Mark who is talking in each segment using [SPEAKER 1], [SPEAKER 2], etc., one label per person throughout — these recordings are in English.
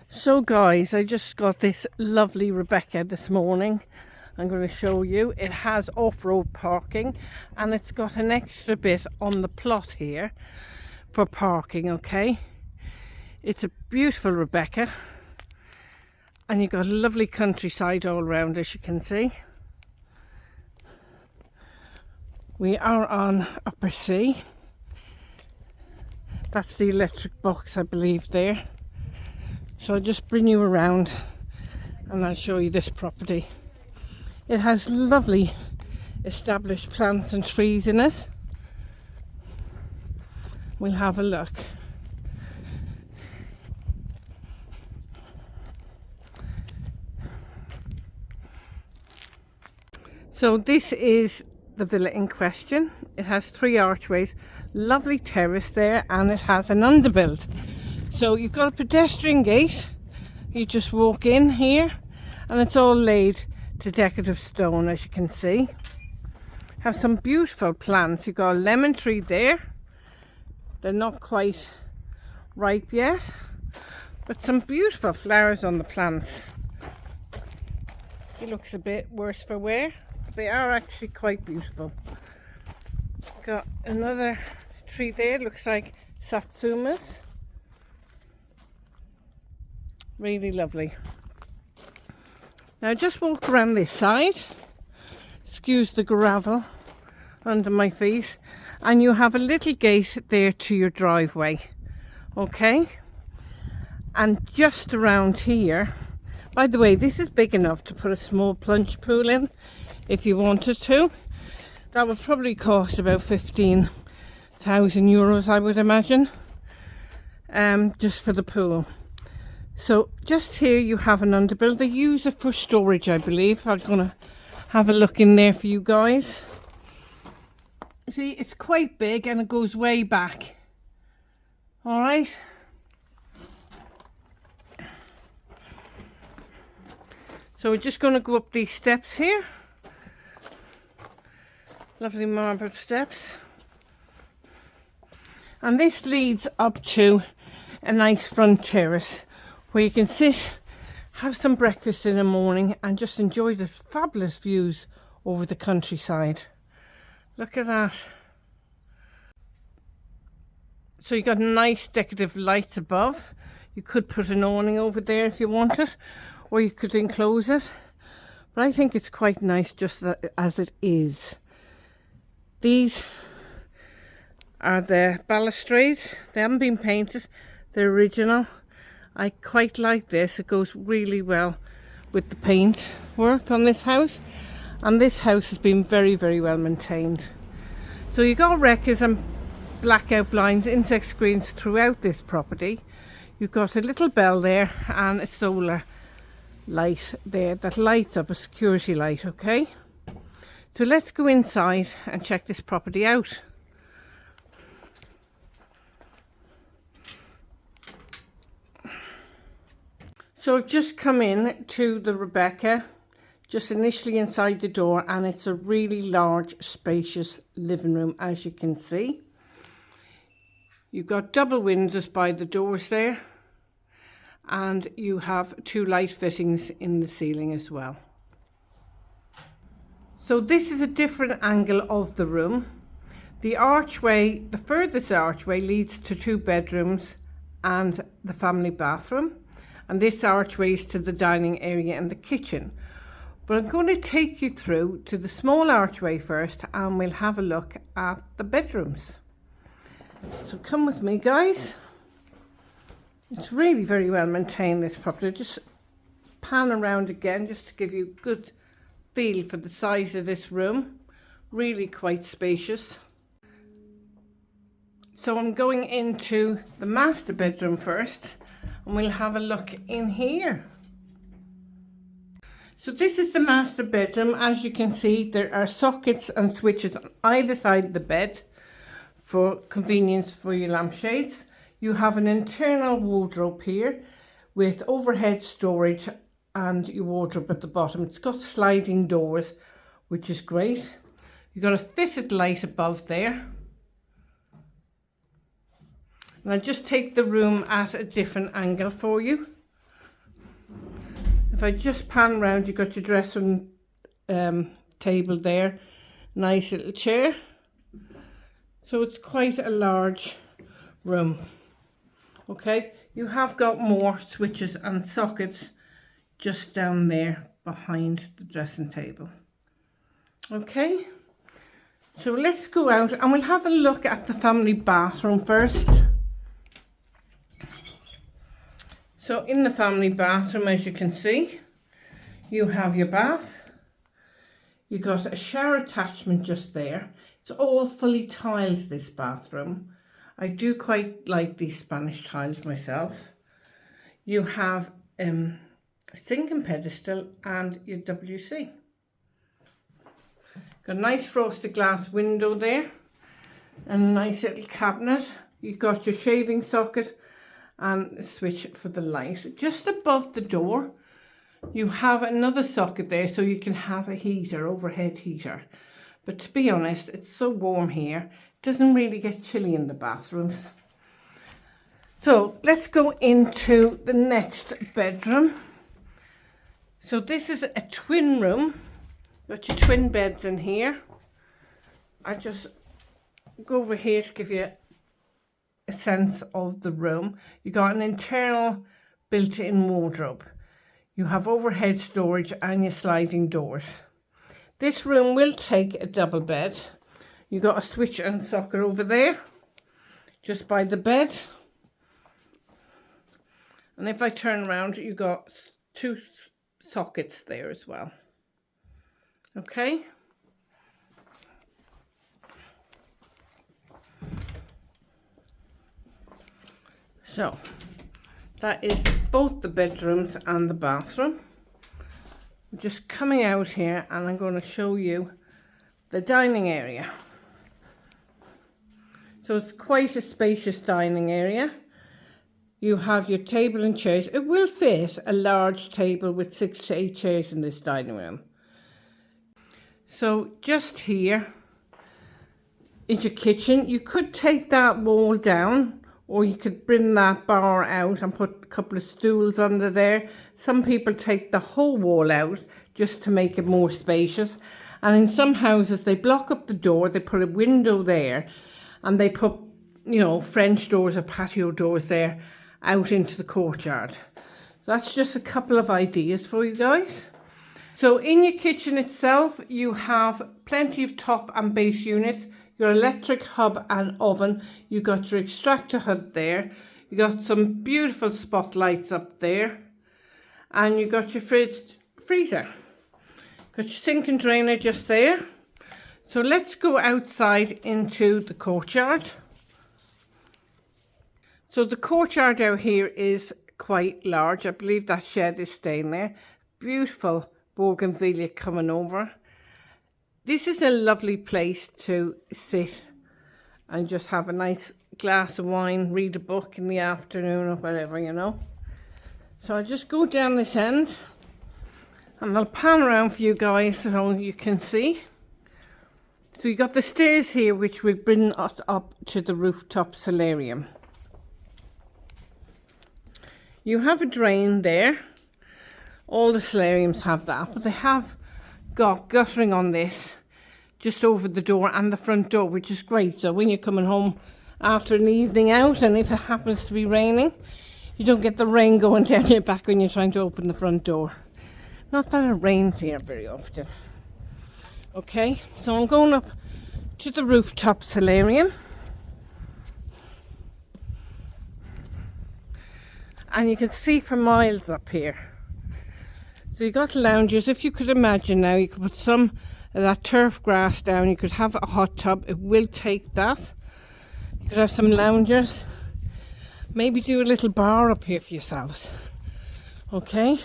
[SPEAKER 1] So guys, I just got this lovely Rebecca this morning. I'm going to show you. It has off-road parking and it's got an extra bit on the plot here for parking, okay? It's a beautiful Rebecca and you've got a lovely countryside all around, as you can see. We are on Upper Sea. That's the electric box, I believe, there. So I'll just bring you around and I'll show you this property. It has lovely established plants and trees in it. We'll have a look. So this is the villa in question. It has 3 archways, lovely terrace there, and it has an underbuild. So you've got a pedestrian gate. You just walk in here and it's all laid to decorative stone, as you can see. Have some beautiful plants. You've got a lemon tree there. They're not quite ripe yet, but some beautiful flowers on the plants. It looks a bit worse for wear. They are actually quite beautiful. Got another tree there, looks like satsumas. Really lovely. Now just walk around this side. Excuse the gravel under my feet. And you have a little gate there to your driveway. Okay? And just around here, by the way, this is big enough to put a small plunge pool in if you wanted to. That would probably cost about 15,000 euros, I would imagine, just for the pool. So just here you have an underbuild. They use it for storage, I believe. I'm going to have a look in there for you guys. See, it's quite big and it goes way back. All right. So we're just going to go up these steps here. Lovely marble steps. And this leads up to a nice front terrace where you can sit, have some breakfast in the morning and just enjoy the fabulous views over the countryside. Look at that. So you got nice decorative lights above. You could put an awning over there if you wanted, or you could enclose it. But I think it's quite nice just as it is. These are the balustrades. They haven't been painted. They're original. I quite like this. It goes really well with the paint work on this house. And this house has been very, very well maintained. So you've got wreckers and blackout blinds, insect screens throughout this property. You've got a little bell there and a solar light there that lights up, a security light, okay? So let's go inside and check this property out. So I've just come in to the Rebecca, just initially inside the door, and it's a really large, spacious living room, as you can see. You've got double windows by the doors there, and you have 2 light fittings in the ceiling as well. So this is a different angle of the room. The archway, the furthest archway, leads to 2 bedrooms and the family bathroom. And this archway is to the dining area and the kitchen. But I'm going to take you through to the small archway first and we'll have a look at the bedrooms. So come with me, guys. It's really very well maintained, this property. Just pan around again just to give you a good feel for the size of this room. Really quite spacious. So I'm going into the master bedroom first. And we'll have a look in here. So this is the master bedroom. As you can see, there are sockets and switches on either side of the bed for convenience for your lampshades. You have an internal wardrobe here with overhead storage and your wardrobe at the bottom. It's got sliding doors, which is great. You've got a fitted light above there. And I'll just take the room at a different angle for you. If I just pan around, you've got your dressing table there. Nice little chair. So it's quite a large room. Okay, you have got more switches and sockets just down there behind the dressing table. Okay, so let's go out and we'll have a look at the family bathroom first. So in the family bathroom, as you can see, you have your bath. You've got a shower attachment just there. It's all fully tiled, this bathroom. I do quite like these Spanish tiles myself. You have a sink and pedestal and your WC. Got a nice frosted glass window there and a nice little cabinet. You've got your shaving socket and a switch for the light. Just above the door, you have another socket there so you can have a heater, overhead heater. But to be honest, it's so warm here, it doesn't really get chilly in the bathrooms. So let's go into the next bedroom. So this is a twin room. Got your twin beds in here. I just go over here to give you a sense of the room. You got an internal built-in wardrobe. You have overhead storage and your sliding doors. This room will take a double bed. You got a switch and socket over there, just by the bed. And if I turn around, you got 2 sockets there as well. Okay. So that is both the bedrooms and the bathroom. I'm just coming out here and I'm going to show you the dining area. So it's quite a spacious dining area. You have your table and chairs. It will fit a large table with 6 to 8 chairs in this dining room. So just here is your kitchen. You could take that wall down, or you could bring that bar out and put a couple of stools under there. Some people take the whole wall out just to make it more spacious. And in some houses, they block up the door, they put a window there, and they put, you know, French doors or patio doors there out into the courtyard. That's just a couple of ideas for you guys. So in your kitchen itself, you have plenty of top and base units, your electric hob and oven. You got your extractor hood there. You got some beautiful spotlights up there. And you got your freezer. Got your sink and drainer just there. So let's go outside into the courtyard. So the courtyard out here is quite large. I believe that shed is staying there. Beautiful bougainvillea coming over. This is a lovely place to sit and just have a nice glass of wine, read a book in the afternoon or whatever, you know. So I'll just go down this end and I'll pan around for you guys so you can see. So you got the stairs here which will bring us up to the rooftop solarium. You have a drain there. All the solariums have that, but they have got guttering on this just over the door and the front door, which is great. So when you're coming home after an evening out, and if it happens to be raining, you don't get the rain going down your back when you're trying to open the front door. Not that it rains here very often. Okay, so I'm going up to the rooftop solarium. And you can see for miles up here. So you got lounges. If you could imagine now, you could put some of that turf grass down. You could have a hot tub. It will take that. You could have some loungers. Maybe do a little bar up here for yourselves. Okay.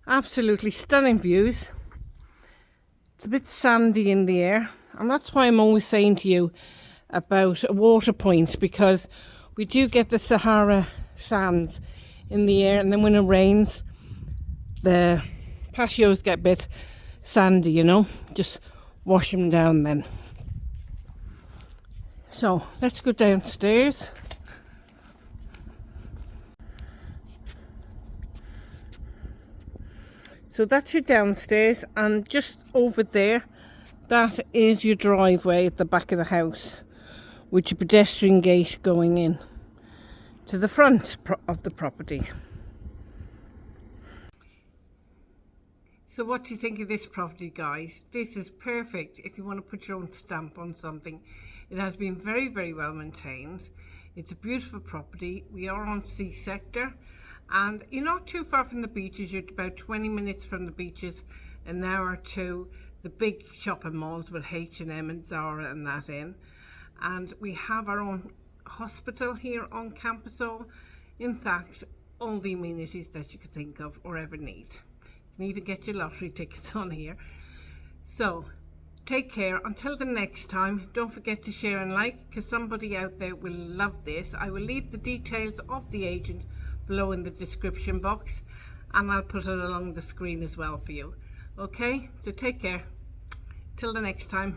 [SPEAKER 1] Absolutely stunning views. It's a bit sandy in the air. And that's why I'm always saying to you about a water point, because we do get the Sahara sands in the air, and then when it rains, the patios get a bit sandy, you know, just wash them down then. So let's go downstairs. So that's your downstairs, and just over there, that is your driveway at the back of the house, with your pedestrian gate going in to the front of the property. So what do you think of this property, guys? This is perfect if you want to put your own stamp on something. It has been very, very well maintained. It's a beautiful property. We are on sea sector, and you're not too far from the beaches. You're about 20 minutes from the beaches, an hour to the big shopping malls with H&M and Zara and that in. And we have our own hospital here on Camposol. In fact, all the amenities that you could think of or ever need. You can even get your lottery tickets on here. So take care until the next time. Don't forget to share and like, because somebody out there will love this. I will leave the details of the agent below in the description box, and I'll put it along the screen as well for you. Okay, so take care till the next time.